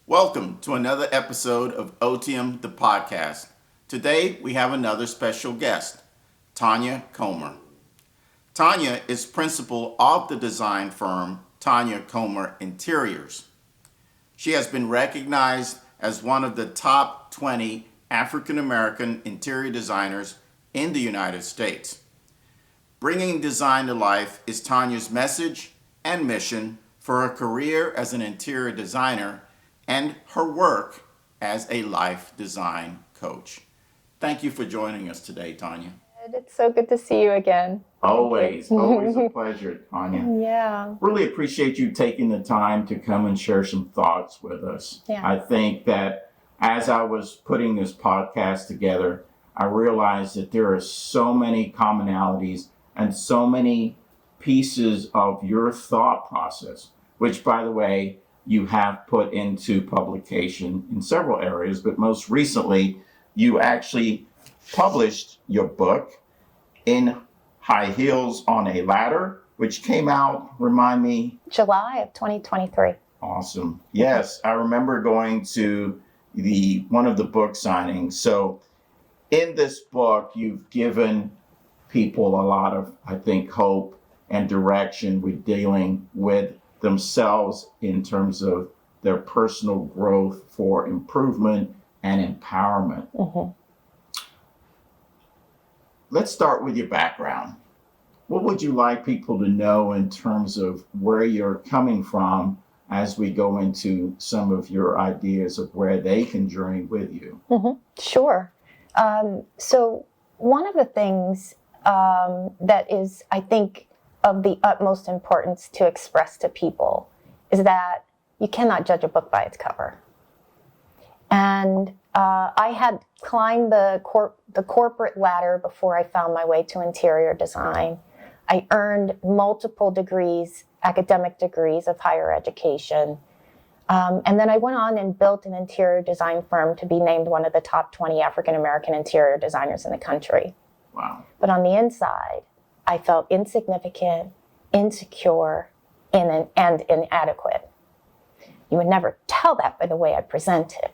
Welcome to another episode of Otium the Podcast. Today we have another special guest, Tonya Comer. Tanya is principal of the design firm Tonya Comer Interiors. She has been recognized as one of the top 20 African American interior designers in the United States. Bringing design to life is Tanya's message and mission for her career as an interior designer and her work as a life design coach. Thank you for joining us today, Tanya. It's so good to see you again. Always a pleasure, Tanya. Yeah. Really appreciate you taking the time to come and share some thoughts with us. Yeah. I think that as I was putting this podcast together, I realized that there are so many commonalities and so many pieces of your thought process, which, by the way, you have put into publication in several areas, but most recently, you actually published your book, In High Heels on a Ladder, which came out, remind me? July of 2023. Awesome. Yes, I remember going to one of the book signings. So in this book, you've given people a lot of, I think, hope and direction with dealing with themselves in terms of their personal growth for improvement and empowerment. Mm-hmm. Let's start with your background. What would you like people to know in terms of where you're coming from as we go into some of your ideas of where they can journey with you? Mm-hmm. Sure. So one of the things that is, I think, of the utmost importance to express to people is that you cannot judge a book by its cover. And I had climbed the corporate ladder before I found my way to interior design. I earned multiple degrees, academic degrees of higher education. And then I went on and built an interior design firm to be named one of the top 20 African American interior designers in the country. Wow. But on the inside, I felt insignificant, insecure, and inadequate. You would never tell that by the way I presented.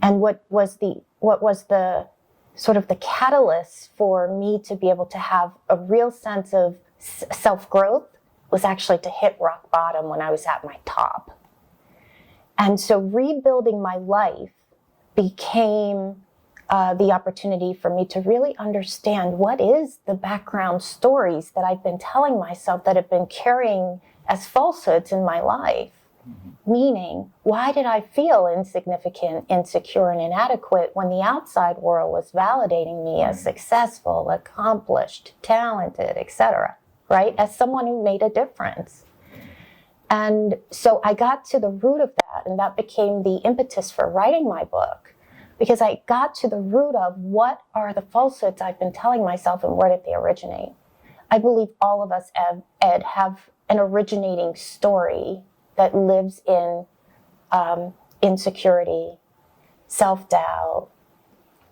And what was the sort of the catalyst for me to be able to have a real sense of self-growth was actually to hit rock bottom when I was at my top. And so rebuilding my life became the opportunity for me to really understand what is the background stories that I've been telling myself that have been carrying as falsehoods in my life. Mm-hmm. Meaning, why did I feel insignificant, insecure, and inadequate when the outside world was validating me as successful, accomplished, talented, etc., right? As someone who made a difference. And so I got to the root of that, and that became the impetus for writing my book. Because I got to the root of what are the falsehoods I've been telling myself and where did they originate. I believe all of us, Ed, have an originating story that lives in insecurity, self-doubt,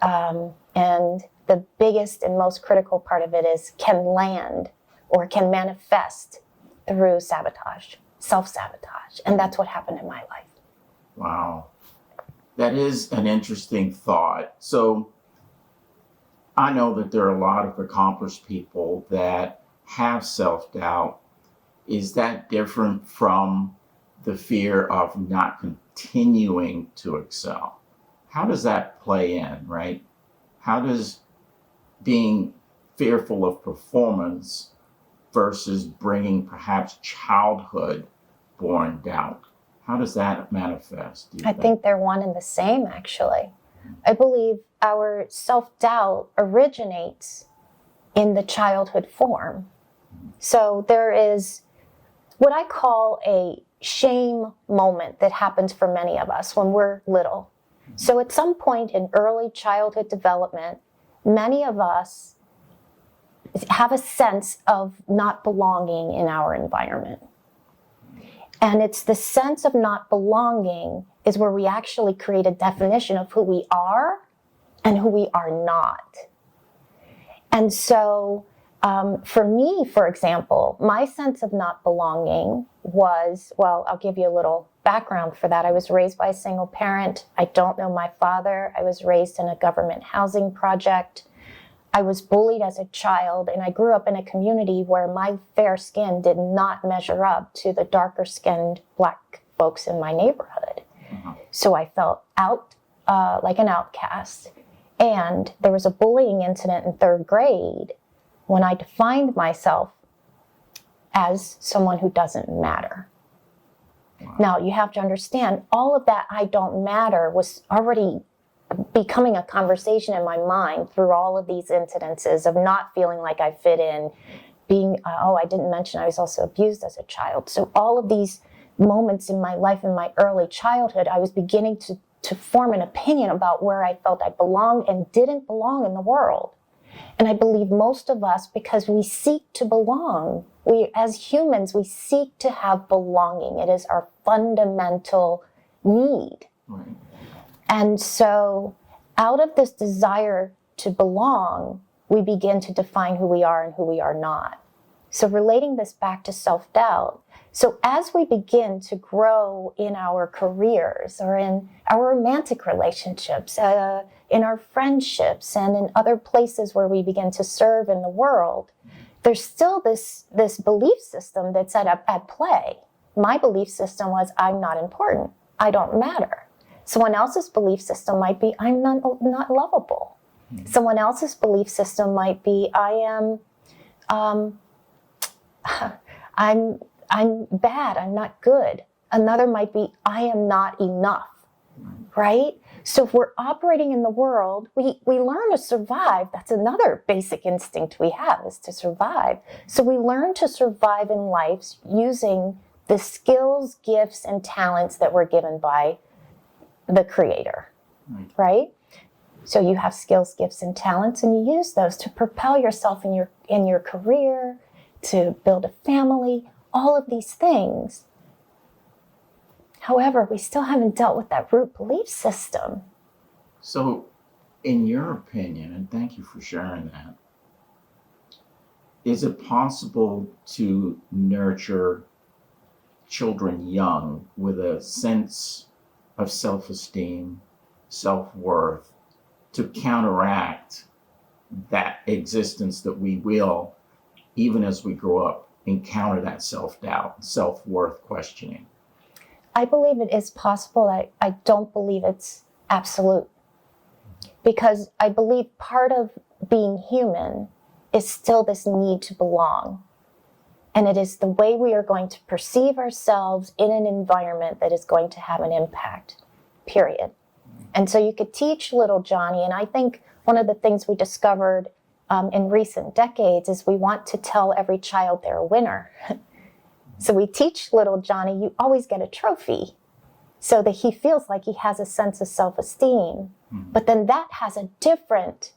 and the biggest and most critical part of it is can land or can manifest through sabotage, self-sabotage. And that's what happened in my life. Wow. That is an interesting thought. So I know that there are a lot of accomplished people that have self-doubt. Is that different from the fear of not continuing to excel? How does that play in, right? How does being fearful of performance versus bringing perhaps childhood-born doubt, how does that manifest? I think they're one and the same, actually. I believe our self-doubt originates in the childhood form. So there is what I call a shame moment that happens for many of us when we're little. So at some point in early childhood development, many of us have a sense of not belonging in our environment. And it's the sense of not belonging is where we actually create a definition of who we are and who we are not. And so for me, for example, my sense of not belonging was, well, I'll give you a little background for that. I was raised by a single parent. I don't know my father. I was raised in a government housing project. I was bullied as a child, and I grew up in a community where my fair skin did not measure up to the darker skinned Black folks in my neighborhood. So I felt out like an outcast. And there was a bullying incident in 3rd grade when I defined myself as someone who doesn't matter. Now, you have to understand, all of that I don't matter was already becoming a conversation in my mind through all of these incidences of not feeling like I fit in, being, I didn't mention I was also abused as a child. So all of these moments in my life, in my early childhood, I was beginning to form an opinion about where I felt I belonged and didn't belong in the world. And I believe most of us, because we seek to belong, as humans, we seek to have belonging. It is our fundamental need. Right. And so out of this desire to belong, we begin to define who we are and who we are not. So relating this back to self-doubt, so as we begin to grow in our careers or in our romantic relationships, in our friendships and in other places where we begin to serve in the world, there's still this belief system that's at play. My belief system was, I'm not important. I don't matter. Someone else's belief system might be, I'm not lovable. Someone else's belief system might be, I'm bad, I'm not good. Another might be, I am not enough, right? So if we're operating in the world, we learn to survive. That's another basic instinct we have, is to survive. So we learn to survive in life using the skills, gifts, and talents that we're given by the Creator, right? So you have skills, gifts, and talents, and you use those to propel yourself in your career, to build a family, all of these things. However, we still haven't dealt with that root belief system. So, in your opinion, and thank you for sharing that, is it possible to nurture children young with a sense of self-esteem, self-worth, to counteract that existence that we will, even as we grow up, encounter that self-doubt, self-worth questioning? I believe it is possible. I don't believe it's absolute. Because I believe part of being human is still this need to belong. And it is the way we are going to perceive ourselves in an environment that is going to have an impact, period. And so you could teach little Johnny, and I think one of the things we discovered in recent decades is we want to tell every child they're a winner. So we teach little Johnny, you always get a trophy, so that he feels like he has a sense of self-esteem. But then that has a different,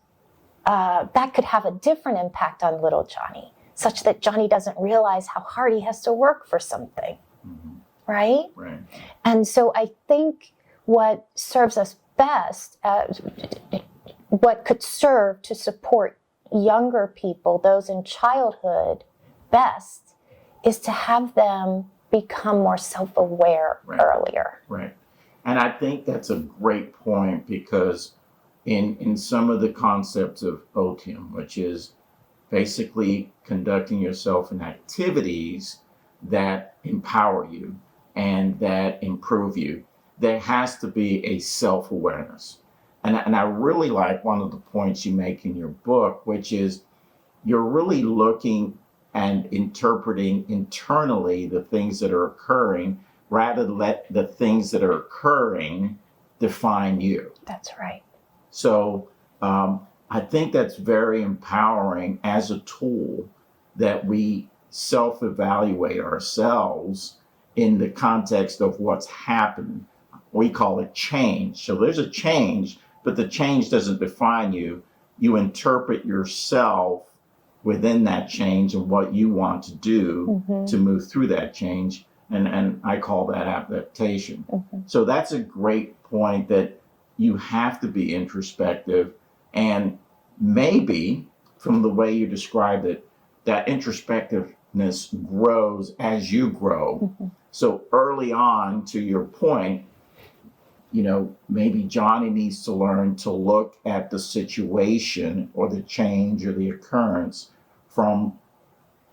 that could have a different impact on little Johnny, such that Johnny doesn't realize how hard he has to work for something, right? Right. And so I think what serves us best, what could serve to support younger people, those in childhood, best, is to have them become more self-aware earlier. Right. And I think that's a great point, because in some of the concepts of Otium, which is basically conducting yourself in activities that empower you and that improve you, there has to be a self-awareness. And I really like one of the points you make in your book, which is you're really looking and interpreting internally the things that are occurring, rather than let the things that are occurring define you. That's right. So I think that's very empowering as a tool, that we self-evaluate ourselves in the context of what's happened. We call it change. So there's a change, but the change doesn't define you. You interpret yourself within that change and what you want to do to move through that change. And I call that adaptation. So that's a great point, that you have to be introspective. And maybe from the way you described it, that introspectiveness grows as you grow. So early on, to your point, maybe Johnny needs to learn to look at the situation or the change or the occurrence from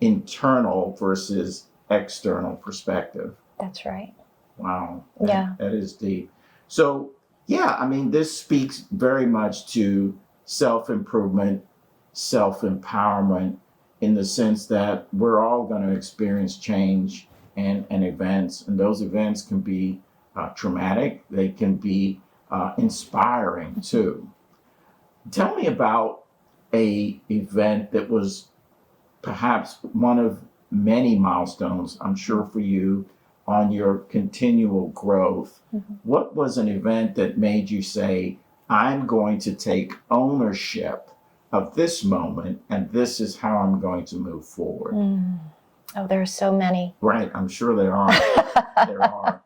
internal versus external perspective. That's right. Wow. Yeah. That is deep. So, yeah, this speaks very much to self-improvement, self-empowerment, in the sense that we're all going to experience change and events, and those events can be traumatic. They can be inspiring too. Tell me about a event that was perhaps one of many milestones, I'm sure, for you on your continual growth. Mm-hmm. What was an event that made you say, I'm going to take ownership of this moment, and this is how I'm going to move forward? Oh, there are so many. Right, I'm sure there are. There are.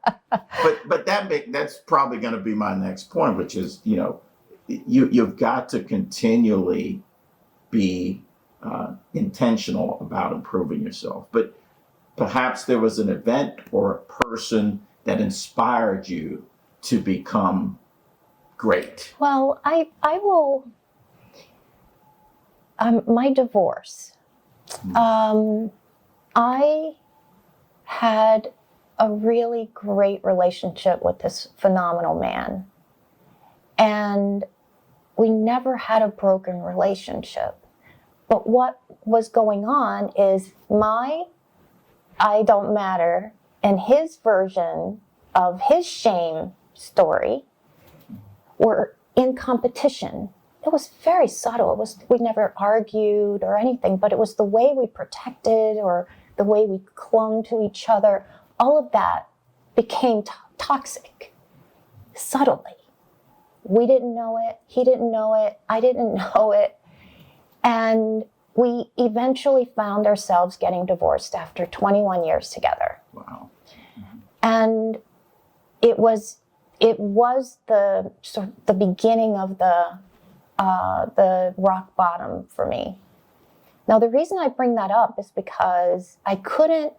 But that's probably going to be my next point, which is, you've got to continually be intentional about improving yourself. But perhaps there was an event or a person that inspired you to become great. Well, I will. My divorce. I had a really great relationship with this phenomenal man. And we never had a broken relationship. But what was going on is my I don't matter and his version of his shame story were in competition. It was very subtle. We never argued or anything, but it was the way we protected or the way we clung to each other. All of that became toxic, subtly. We didn't know it. He didn't know it. I didn't know it. And we eventually found ourselves getting divorced after 21 years together. Wow. Mm-hmm. And it was the sort of the beginning of the rock bottom for me. Now, the reason I bring that up is because I couldn't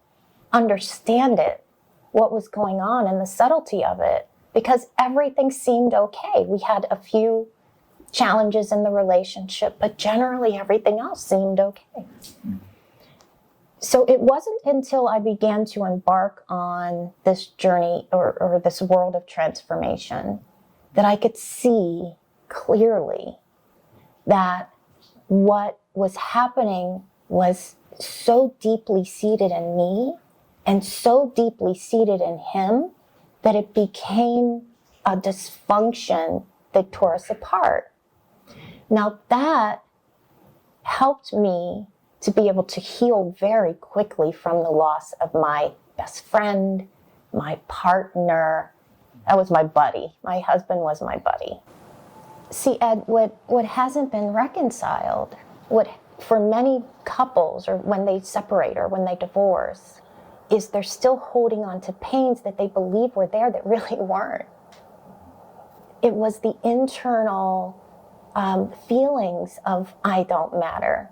understand it, what was going on and the subtlety of it, because everything seemed okay. We had a few challenges in the relationship, but generally everything else seemed okay. So it wasn't until I began to embark on this journey or this world of transformation that I could see clearly that what was happening was so deeply seated in me and so deeply seated in him that it became a dysfunction that tore us apart. Now that helped me to be able to heal very quickly from the loss of my best friend, my partner. That was my buddy. My husband was my buddy. See, Ed, what hasn't been reconciled, for many couples, or when they separate or when they divorce, is they're still holding on to pains that they believe were there that really weren't. It was the internal feelings of I don't matter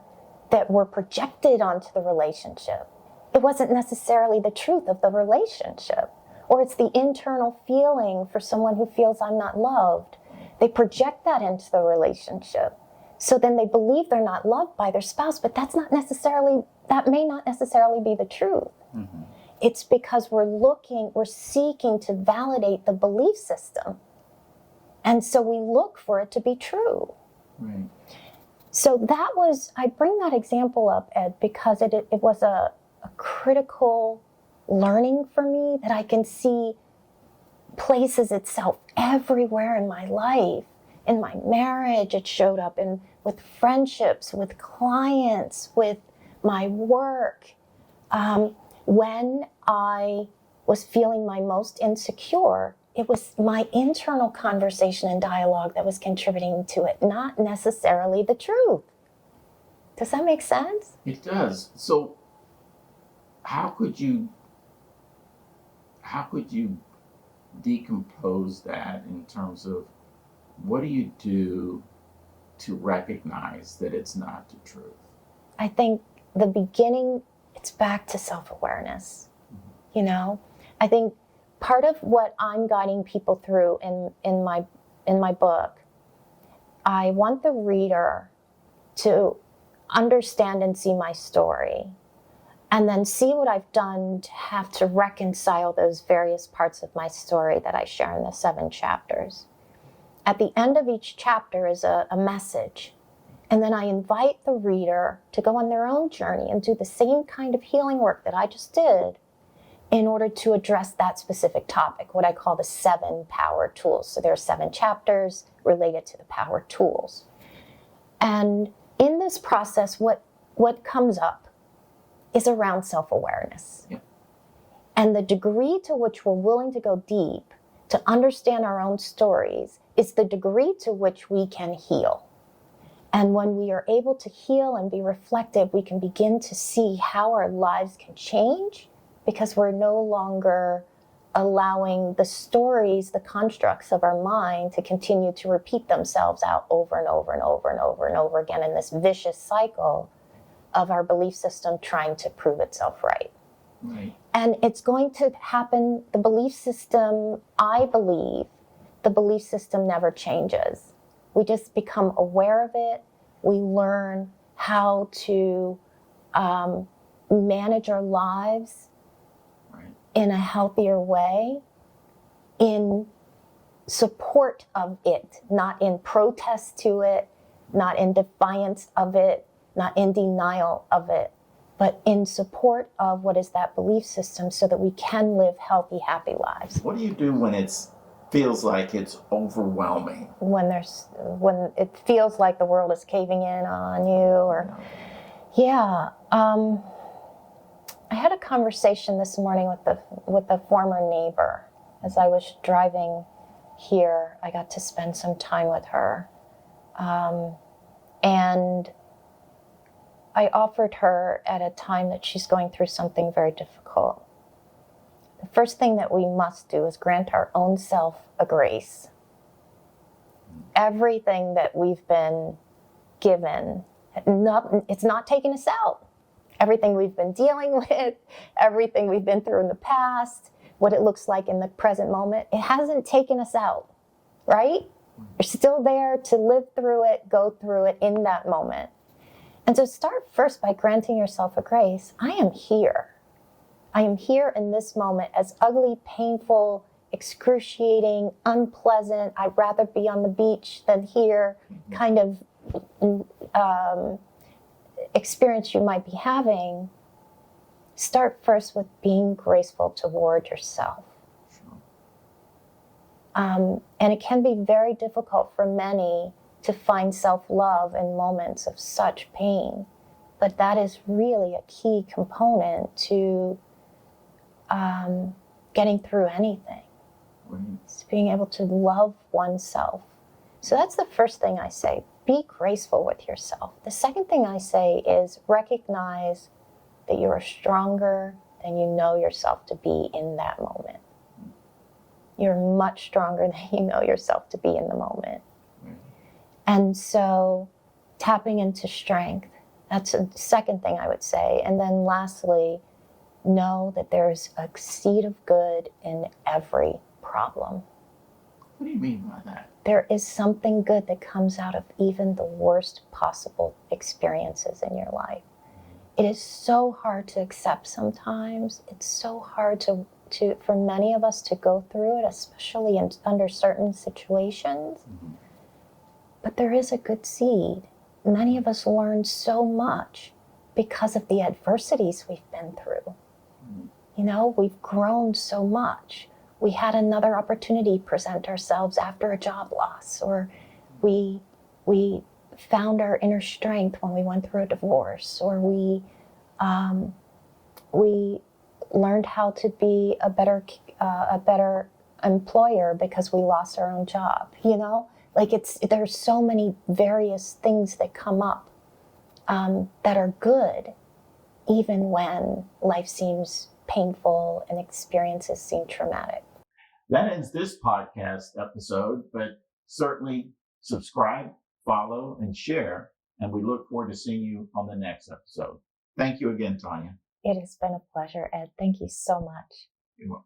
that were projected onto the relationship. It wasn't necessarily the truth of the relationship. Or it's the internal feeling for someone who feels I'm not loved. They project that into the relationship. So then they believe they're not loved by their spouse, but that may not necessarily be the truth. Mm-hmm. It's because we're seeking to validate the belief system. And so we look for it to be true. Right. So I bring that example up, Ed, because it was a critical learning for me that I can see places itself everywhere in my life. In my marriage, it showed up with friendships, with clients, with my work. When I was feeling my most insecure, it was my internal conversation and dialogue that was contributing to it, not necessarily the truth. Does that make sense? It does. So how could you decompose that in terms of what do you do to recognize that it's not the truth? I think the beginning, it's back to self-awareness. Mm-hmm. I think part of what I'm guiding people through in my book, I want the reader to understand and see my story, and then see what I've done to have to reconcile those various parts of my story that I share in the 7 chapters. At the end of each chapter is a message. And then I invite the reader to go on their own journey and do the same kind of healing work that I just did in order to address that specific topic, what I call the 7 power tools. So there are 7 chapters related to the power tools. And in this process, what comes up is around self-awareness. Yeah. And the degree to which we're willing to go deep to understand our own stories is the degree to which we can heal. And when we are able to heal and be reflective, we can begin to see how our lives can change, because we're no longer allowing the stories, the constructs of our mind to continue to repeat themselves out over and over and over and over and over again in this vicious cycle of our belief system trying to prove itself right. Right. And it's going to happen. The belief system, I believe, the belief system never changes. We just become aware of it. We learn how to manage our lives in a healthier way, in support of it, not in protest to it, not in defiance of it, not in denial of it, but in support of what is that belief system so that we can live healthy, happy lives. What do you do when it feels like it's overwhelming? When it feels like the world is caving in on you, or I had a conversation this morning with a former neighbor. As I was driving here, I got to spend some time with her. And I offered her at a time that she's going through something very difficult. The first thing that we must do is grant our own self a grace. Everything that we've been given, it's not taking us out. Everything we've been dealing with, everything we've been through in the past, what it looks like in the present moment, it hasn't taken us out, right? You're still there to live through it, go through it in that moment. And so start first by granting yourself a grace. I am here. I am here in this moment, as ugly, painful, excruciating, unpleasant, I'd rather be on the beach than here, kind of experience you might be having. Start first with being graceful toward yourself. And it can be very difficult for many to find self-love in moments of such pain. But that is really a key component to getting through anything. Right. It's being able to love oneself. So that's the first thing I say. Be graceful with yourself. The second thing I say is recognize that you are stronger than you know yourself to be in that moment. You're much stronger than you know yourself to be in the moment. And so tapping into strength, that's the second thing I would say. And then lastly, know that there's a seed of good in every problem. What do you mean by that? There is something good that comes out of even the worst possible experiences in your life. It is so hard to accept sometimes. It's so hard to for many of us to go through it, especially under certain situations. Mm-hmm. But there is a good seed. Many of us learn so much because of the adversities we've been through. Mm-hmm. You know, we've grown so much. We had another opportunity present ourselves after a job loss, or we found our inner strength when we went through a divorce, or we learned how to be a better employer because we lost our own job. You know, like there's so many various things that come up that are good, even when life seems painful and experiences seem traumatic. That ends this podcast episode, but certainly subscribe, follow, and share, and we look forward to seeing you on the next episode. Thank you again, Tanya. It has been a pleasure, Ed. Thank you so much. You're welcome.